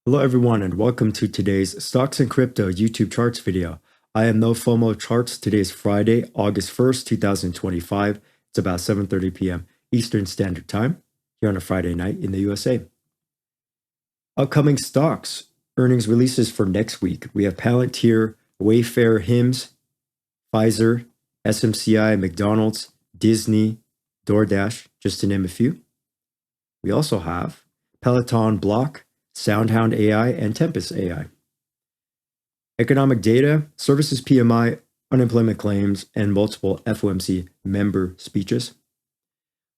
Hello everyone and welcome to today's Stocks and Crypto YouTube Charts video. I am No FOMO Charts. Today is Friday, August 1st, 2025. It's about 7:30 p.m. Eastern Standard Time here on a Friday night in the USA. Upcoming stocks, earnings releases for next week. We have Palantir, Wayfair, Hims, Pfizer, SMCI, McDonald's, Disney, DoorDash, just to name a few. We also have Peloton, Block, SoundHound AI, and Tempest AI. Economic data, services PMI, unemployment claims, and multiple FOMC member speeches.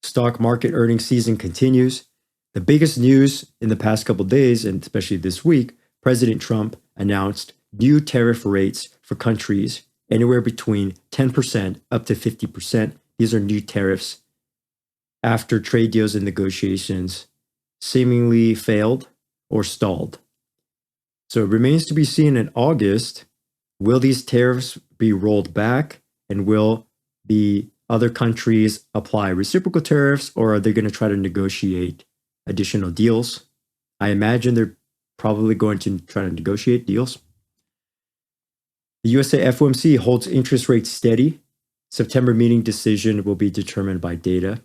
Stock market earnings season continues. The biggest news in the past couple of days, and especially this week, President Trump announced new tariff rates for countries anywhere between 10% up to 50%. These are new tariffs after trade deals and negotiations seemingly failed or stalled. So it remains to be seen in August, will these tariffs be rolled back and will the other countries apply reciprocal tariffs, or are they going to try to negotiate additional deals? I imagine they're probably going to try to negotiate deals. The USA FOMC holds interest rates steady. September meeting decision will be determined by data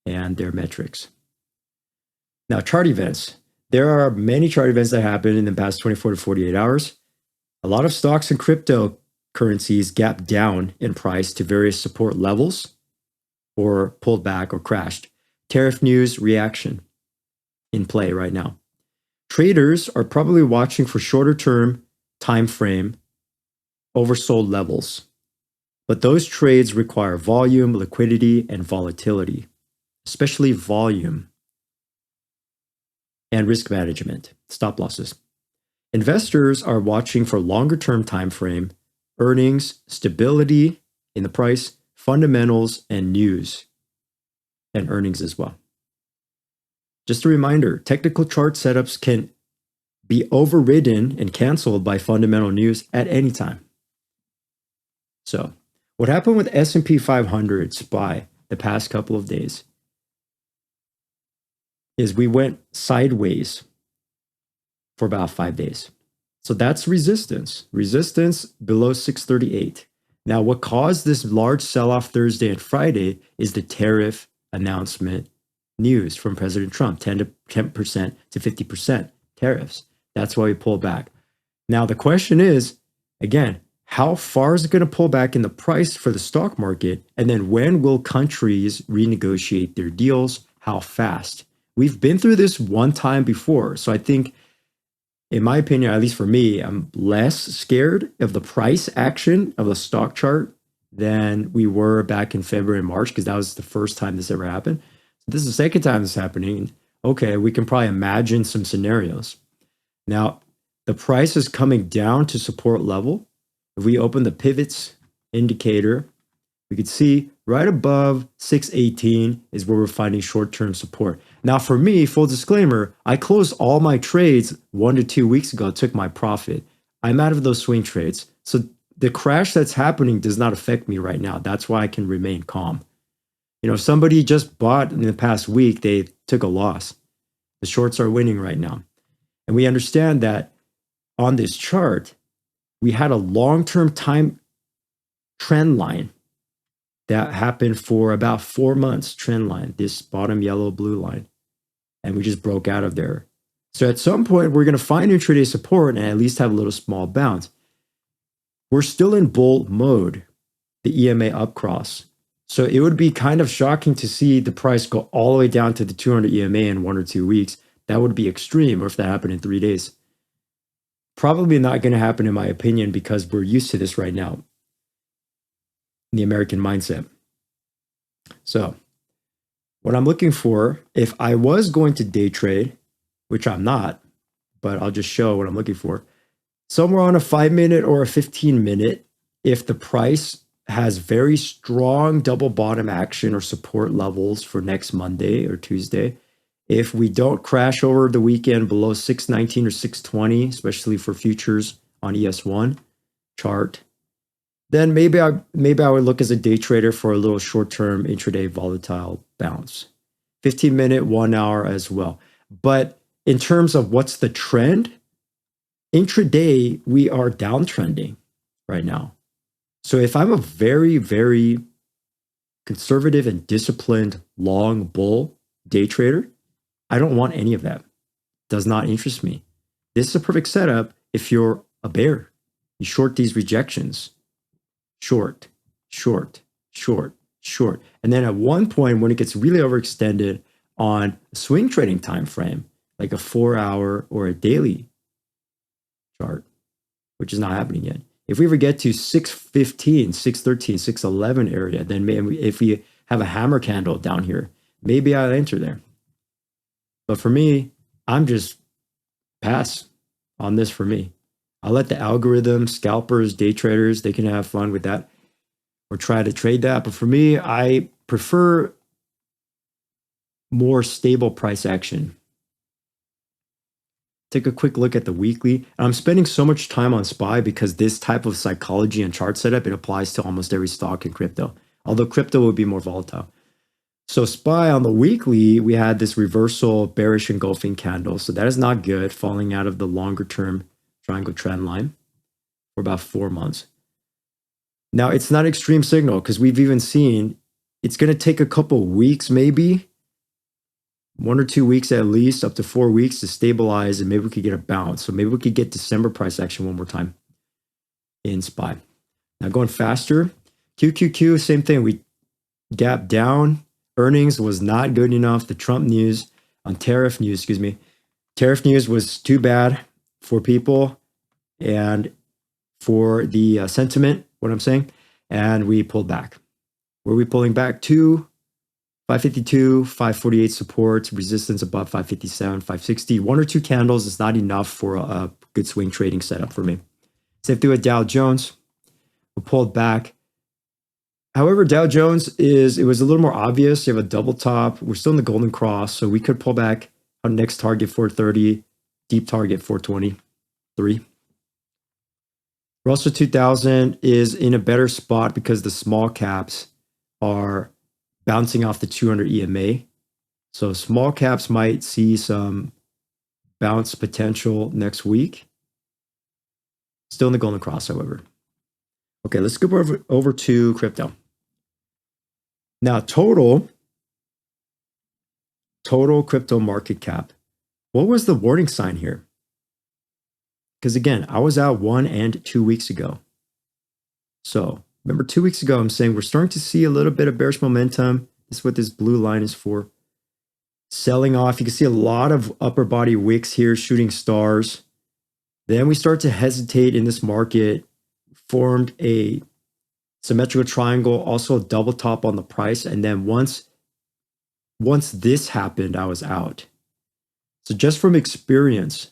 and their metrics. Now, chart events. There are many chart events that happened in the past 24 to 48 hours. A lot of stocks and cryptocurrencies gapped down in price to various support levels or pulled back or crashed. Tariff news reaction in play right now. Traders are probably watching for shorter term time frame oversold levels, but those trades require volume, liquidity, and volatility, especially volume and risk management, stop losses. Investors are watching for longer term time frame, earnings, stability in the price, fundamentals, and news, and earnings as well. Just a reminder, technical chart setups can be overridden and canceled by fundamental news at any time. So, what happened with S&P 500 SPY the past couple of days is we went sideways for about 5 days. So that's resistance below 638. Now, what caused this large sell-off Thursday and Friday is the tariff announcement news from President Trump, 10% to 50% tariffs. That's why we pulled back. Now, the question is, again, how far is it going to pull back in the price for the stock market? And then when will countries renegotiate their deals? How fast? We've been through this one time before. So I think, in my opinion, at least for me, I'm less scared of the price action of the stock chart than we were back in February and March, because that was the first time this ever happened. This is the second time this is happening. Okay, we can probably imagine some scenarios. Now, the price is coming down to support level. If we open the pivots indicator, we could see right above 618 is where we're finding short-term support. Now, for me, full disclaimer, I closed all my trades 1 to 2 weeks ago, took my profit. I'm out of those swing trades. So the crash that's happening does not affect me right now. That's why I can remain calm. You know, if somebody just bought in the past week, they took a loss. The shorts are winning right now. And we understand that on this chart, we had a long-term time trend line that happened for about 4 months, trend line, this bottom yellow blue line. And we just broke out of there. So at some point, we're going to find intraday support and at least have a little small bounce. We're still in bull mode, the EMA upcross. So it would be kind of shocking to see the price go all the way down to the 200 EMA in 1 or 2 weeks. That would be extreme, or if that happened in 3 days. Probably not going to happen, in my opinion, because we're used to this right now in the American mindset. So what I'm looking for, if I was going to day trade, which I'm not, but I'll just show what I'm looking for, somewhere on a 5-minute or a 15-minute, if the price has very strong double bottom action or support levels for next Monday or Tuesday, if we don't crash over the weekend below 619 or 620, especially for futures on ES1 chart, then maybe I would look as a day trader for a little short-term intraday volatile bounce. 15-minute, 1 hour as well. But in terms of what's the trend, intraday, we are downtrending right now. So if I'm a very, very conservative and disciplined long bull day trader, I don't want any of that. Does not interest me. This is a perfect setup if you're a bear. You short these rejections. Short, short, short, short. And then at one point, when it gets really overextended on a swing trading time frame, like a 4-hour or a daily chart, which is not happening yet. If we ever get to 615, 613, 611 area, then maybe if we have a hammer candle down here, maybe I'll enter there. But for me, I'm just pass on this for me. I'll let the algorithm, scalpers, day traders, they can have fun with that or try to trade that. But for me, I prefer more stable price action. Take a quick look at the weekly. And I'm spending so much time on SPY because this type of psychology and chart setup, it applies to almost every stock in crypto, although crypto will be more volatile. So SPY on the weekly, we had this reversal bearish engulfing candle. So that is not good, falling out of the longer term triangle trend line for about 4 months. Now, it's not extreme signal because we've even seen it's going to take a couple weeks, maybe 1 or 2 weeks at least, up to 4 weeks to stabilize, and maybe we could get a bounce. So maybe we could get December price action one more time in SPY. Now going faster, QQQ, same thing. We gapped down. Earnings was not good enough. The Trump news on tariff news was too bad for people and for the sentiment, what I'm saying, and we pulled back. Were we pulling back to 552, 548 supports, resistance above 557, 560. 1 or 2 candles is not enough for a good swing trading setup for me. Same thing with Dow Jones. We pulled back. However, Dow Jones it was a little more obvious. You have a double top. We're still in the golden cross, so we could pull back on next target 430, deep target 423. Russell 2000 is in a better spot because the small caps are bouncing off the 200 EMA. So small caps might see some bounce potential next week. Still in the golden cross, however. Okay, let's go over to crypto. Now, total crypto market cap. What was the warning sign here? Because again, I was out 1 and 2 weeks ago. So remember 2 weeks ago, I'm saying we're starting to see a little bit of bearish momentum. This is what this blue line is for. Selling off. You can see a lot of upper body wicks here, shooting stars. Then we start to hesitate in this market, formed a symmetrical triangle, also a double top on the price. And then once this happened, I was out. So just from experience,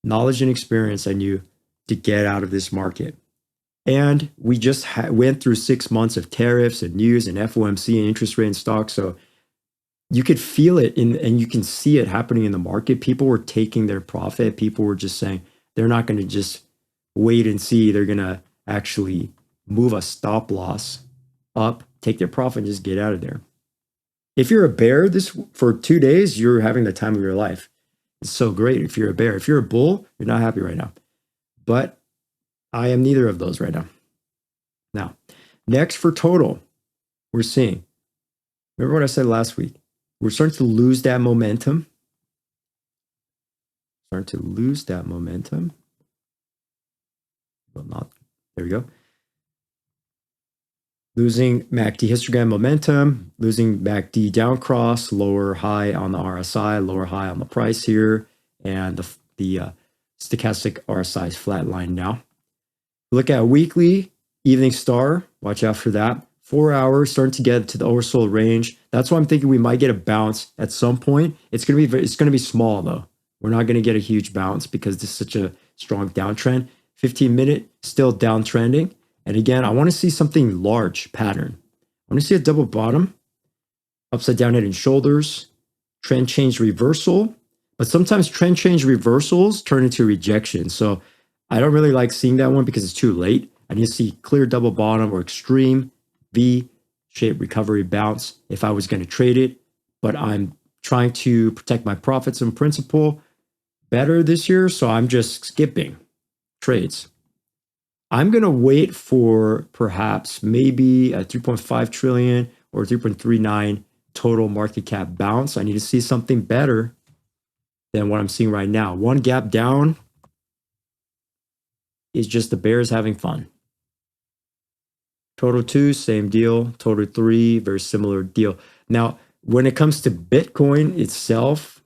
knowledge and experience, I knew to get out of this market. And we just went through 6 months of tariffs and news and FOMC and interest rate and stocks. So you could feel it and you can see it happening in the market. People were taking their profit. People were just saying they're not going to just wait and see. They're going to actually move a stop loss up, take their profit, and just get out of there. If you're a bear for 2 days, you're having the time of your life. It's so great if you're a bear. If you're a bull, you're not happy right now. But I am neither of those right now. Now, next for total, we're seeing, remember what I said last week? We're starting to lose that momentum. Well, not, there we go. Losing MACD histogram momentum, losing MACD down cross, lower high on the RSI, lower high on the price here, and the stochastic RSI is flatline now. Look at weekly, evening star, watch out for that. 4 hours, starting to get to the oversold range. That's why I'm thinking we might get a bounce at some point. It's going to be small though. We're not going to get a huge bounce because this is such a strong downtrend. 15-minute still downtrending. And again, I want to see something large pattern. I want to see a double bottom, upside down head and shoulders, trend change reversal. But sometimes trend change reversals turn into rejection. So I don't really like seeing that one because it's too late. I need to see clear double bottom or extreme V-shaped recovery bounce if I was going to trade it. But I'm trying to protect my profits and principal better this year. So I'm just skipping trades. I'm going to wait for perhaps maybe a 3.5 trillion or 3.39 total market cap bounce. I need to see something better than what I'm seeing right now. One gap down is just the bears having fun. Total 2, same deal. Total 3, very similar deal. Now, when it comes to Bitcoin itself,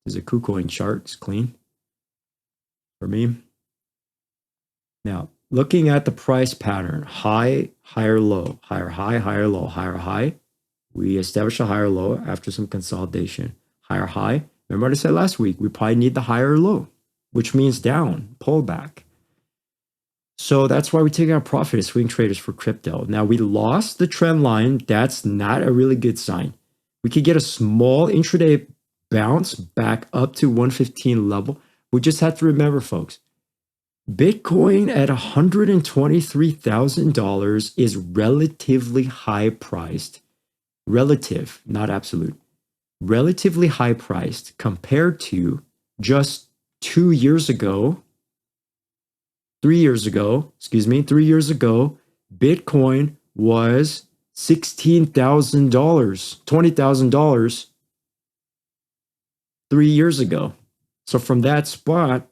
there's a KuCoin chart. It's clean for me. Now, looking at the price pattern, high, higher, low, higher, high, higher, low, higher, high. We established a higher low after some consolidation. Higher, high. Remember what I said last week? We probably need the higher low, which means down, pullback. So that's why we take our profit as swing traders for crypto. Now, we lost the trend line. That's not a really good sign. We could get a small intraday bounce back up to 115 level. We just have to remember, folks, Bitcoin at $123,000 is relatively high priced. Relative, not absolute. Relatively high priced compared to just 2 years ago. 3 years ago, Bitcoin was $16,000, $20,000 3 years ago. So from that spot,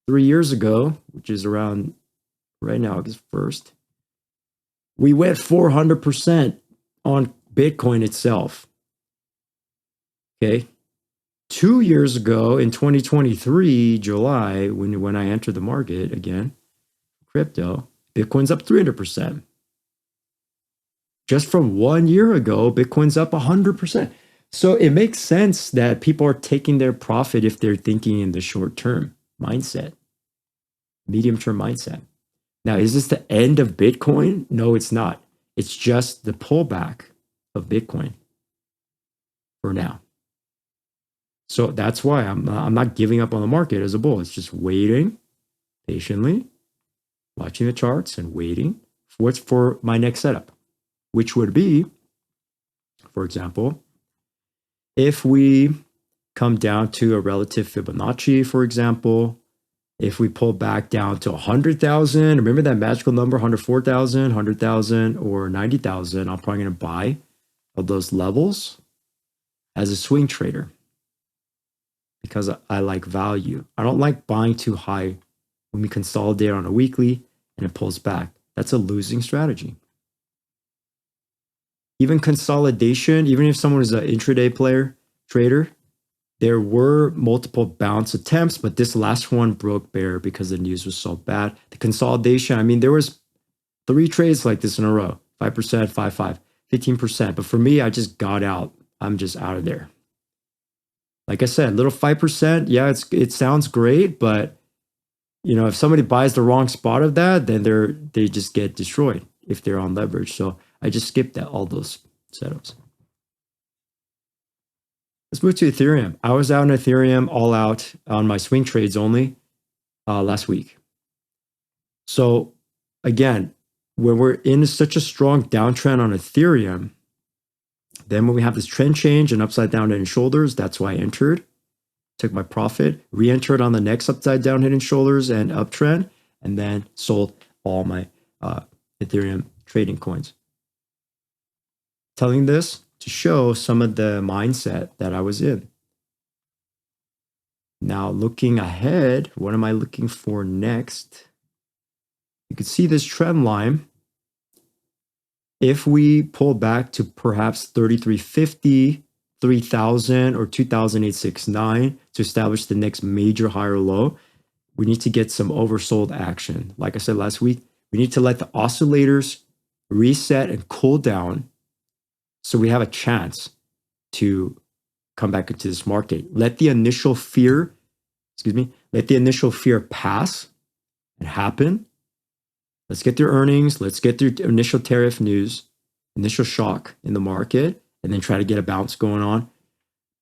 3 years ago, which is around right now, August 1st, we went 400% on Bitcoin itself. Okay. 2 years ago in 2023, July, when I entered the market again, crypto, Bitcoin's up 300%. Just from 1 year ago, Bitcoin's up 100%. So it makes sense that people are taking their profit if they're thinking in the short term mindset, medium term mindset. Now, is this the end of Bitcoin? No, it's not. It's just the pullback of Bitcoin for now. So that's why I'm not giving up on the market as a bull. It's just waiting patiently, watching the charts and waiting for my next setup, which would be, for example, if we come down to a relative Fibonacci, for example, if we pull back down to 100,000, remember that magical number, 104,000, 100,000, or 90,000, I'm probably going to buy of those levels as a swing trader because I like value. I don't like buying too high when we consolidate on a weekly and it pulls back. That's a losing strategy. Even consolidation, even if someone is an intraday trader, there were multiple bounce attempts, but this last one broke bare because the news was so bad. The consolidation, I mean, there was 3 trades like this in a row, 5%, 5%, 15%. But for me, I just got out. I'm just out of there. Like I said, little 5%, yeah, it sounds great, but you know, if somebody buys the wrong spot of that, then they just get destroyed if they're on leverage. So I just skipped all those setups. Let's move to Ethereum. I was out in Ethereum, all out on my swing trades only last week. So again, when we're in such a strong downtrend on Ethereum, then when we have this trend change and upside down head and shoulders, that's why I entered, took my profit, re-entered on the next upside down head and shoulders and uptrend, and then sold all my Ethereum trading coins. Telling this to show some of the mindset that I was in. Now, looking ahead, what am I looking for next? You can see this trend line. If we pull back to perhaps 3350, 3000, or 2869 to establish the next major higher low, we need to get some oversold action. Like I said last week, we need to let the oscillators reset and cool down so we have a chance to come back into this market. Let the initial fear, pass and happen. Let's get their earnings. Let's get their initial tariff news, initial shock in the market, and then try to get a bounce going on.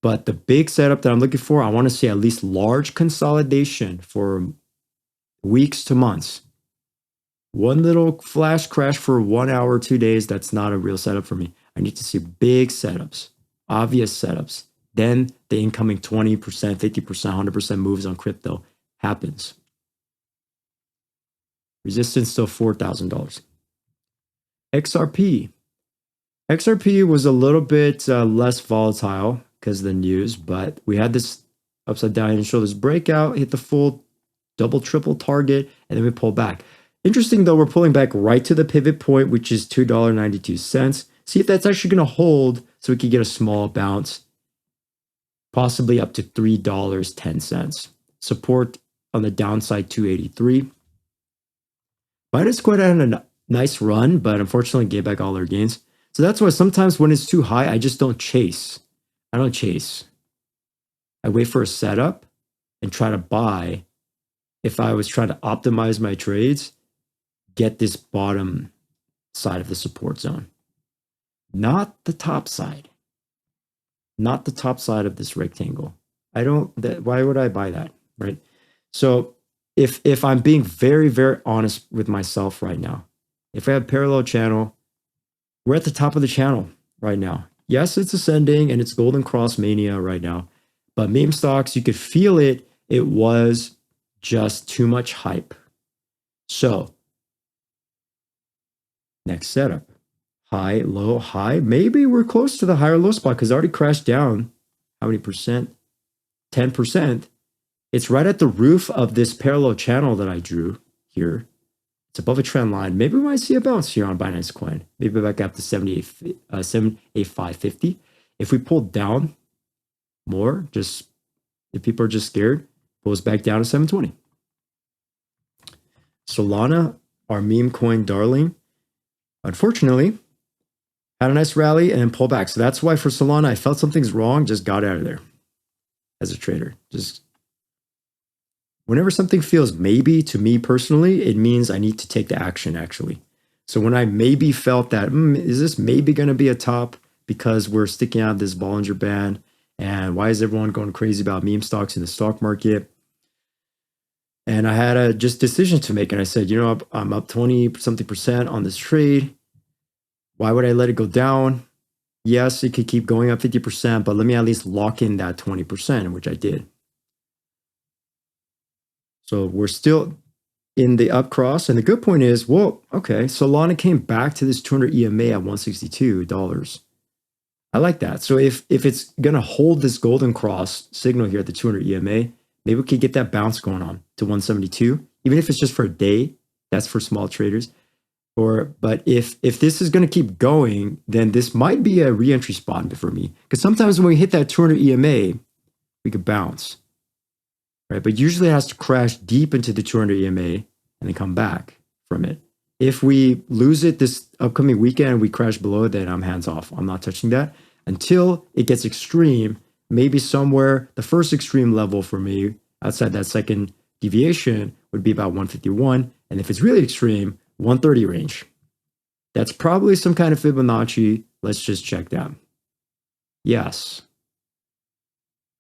But the big setup that I'm looking for, I want to see at least large consolidation for weeks to months. One little flash crash for 1 hour, 2 days, that's not a real setup for me. I need to see big setups, obvious setups. Then the incoming 20%, 50%, 100% moves on crypto happens. Resistance still $4,000. XRP. XRP was a little bit less volatile because of the news, but we had this upside down and shoulders breakout, hit the full double, triple target, and then we pull back. Interesting though, we're pulling back right to the pivot point, which is $2.92. See if that's actually going to hold so we can get a small bounce, possibly up to $3.10. Support on the downside, 283. Binance Coin had a nice run, but unfortunately gave back all their gains. So that's why sometimes when it's too high, I just don't chase. I don't chase. I wait for a setup and try to buy. If I was trying to optimize my trades, get this bottom side of the support zone. Not the top side. Not the top side of this rectangle. Why would I buy that, right? So if I'm being very, very honest with myself right now, if I have parallel channel, we're at the top of the channel right now. Yes, it's ascending and it's golden cross mania right now, but meme stocks, you could feel it. It was just too much hype. So next setup, high, low, high. Maybe we're close to the higher low spot because it already crashed down. How many percent? 10%. It's right at the roof of this parallel channel that I drew here. It's above a trend line. Maybe we might see a bounce here on Binance Coin. Maybe back up to 78550. If we pull down more, just if people are just scared, pulls back down to 720. Solana, our meme coin darling, unfortunately, had a nice rally and then pull back. So that's why for Solana, I felt something's wrong, just got out of there as a trader. Just whenever something feels maybe to me personally, it means I need to take the action actually. So when I maybe felt that, is this maybe going to be a top because we're sticking out this Bollinger Band? And why is everyone going crazy about meme stocks in the stock market? And I had a just decision to make. And I said, I'm up 20 something percent on this trade. Why would I let it go down? Yes, it could keep going up 50%, but let me at least lock in that 20%, which I did. So we're still in the up cross. And the good point is, well, okay, Solana came back to this 200 EMA at $162. I like that. So if it's going to hold this golden cross signal here at the 200 EMA, maybe we could get that bounce going on to 172, even if it's just for a day. That's for small traders. But if this is going to keep going, then this might be a re-entry spot for me. Because sometimes when we hit that 200 EMA, we could bounce, right? But usually it has to crash deep into the 200 EMA and then come back from it. If we lose it this upcoming weekend and we crash below it, then I'm hands off. I'm not touching that until it gets extreme. Maybe somewhere, the first extreme level for me outside that second deviation would be about 151. And if it's really extreme, 130 range. That's probably some kind of Fibonacci. Let's just check that. Yes.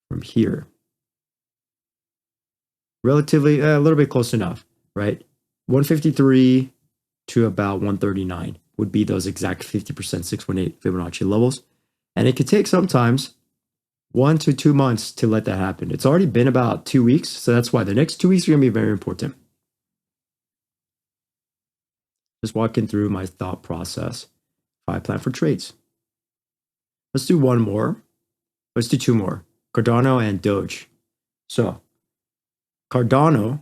From here. Relatively, a little bit close enough, right? 153 to about 139 would be those exact 50% 618 Fibonacci levels. And it could take sometimes 1 to 2 months to let that happen. It's already been about 2 weeks. So that's why the next 2 weeks are going to be very important. Just walking through my thought process. If I plan for trades. Let's do one more. Let's do two more. Cardano and Doge. So Cardano,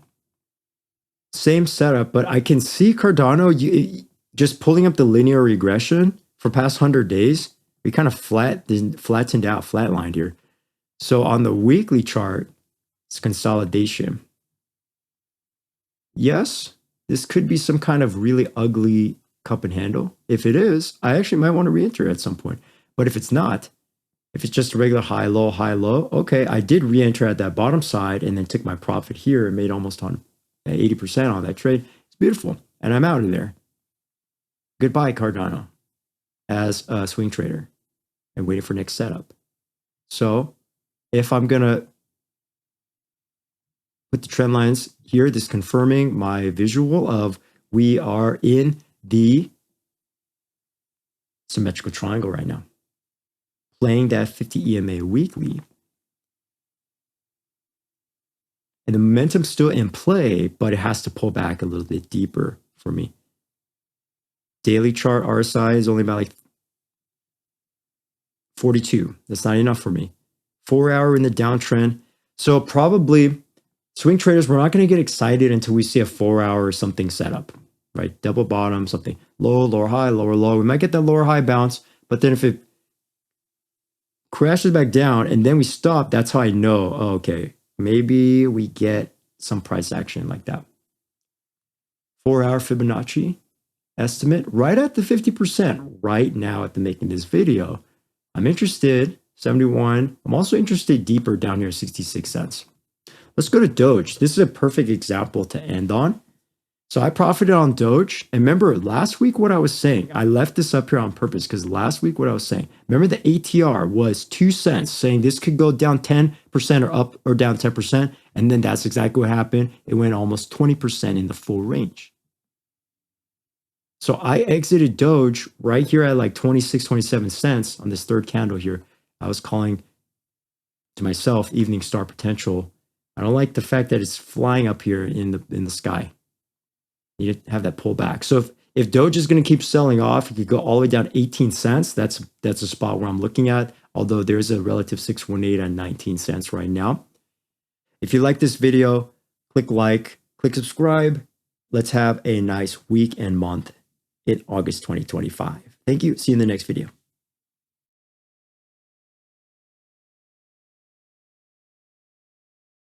same setup, but I can see Cardano just pulling up the linear regression for past 100 days. We kind of flattened out, flatlined here. So on the weekly chart, it's consolidation. Yes, this could be some kind of really ugly cup and handle. If it is, I actually might want to re-enter at some point. But if it's not, if it's just a regular high, low, okay, I did re-enter at that bottom side and then took my profit here and made almost on 80% on that trade. It's beautiful. And I'm out of there. Goodbye, Cardano, as a swing trader and waiting for next setup. So if I'm going to put the trend lines here, this confirming my visual of we are in the symmetrical triangle right now. Playing that 50 EMA weekly. And the momentum's still in play, but it has to pull back a little bit deeper for me. Daily chart RSI is only about like 42. That's not enough for me. 4 hour in the downtrend. So probably swing traders, we're not going to get excited until we see a 4 hour or something set up, right? Double bottom, something low, lower high, lower low. We might get that lower high bounce, but then if it crashes back down and then we stop, that's how I know, oh, okay, maybe we get some price action like that. 4 hour Fibonacci estimate right at the 50% right now at the making this video. I'm interested, 71. I'm also interested deeper down here, 66 cents. Let's go to Doge. This is a perfect example to end on. So I profited on Doge. And remember last week what I was saying, I left this up here on purpose because last week what I was saying, remember the ATR was 2 cents saying this could go down 10% or up or down 10%. And then that's exactly what happened. It went almost 20% in the full range. So I exited Doge right here at like 26, 27 cents on this third candle here. I was calling to myself evening star potential. I don't like the fact that it's flying up here in the sky. You have that pullback. So if Doge is going to keep selling off, it could go all the way down 18 cents. That's a spot where I'm looking at, although there's a relative 618 at 19 cents right now. If you like this video, click like, click subscribe. Let's have a nice week and month in August 2025. Thank you. See you in the next video.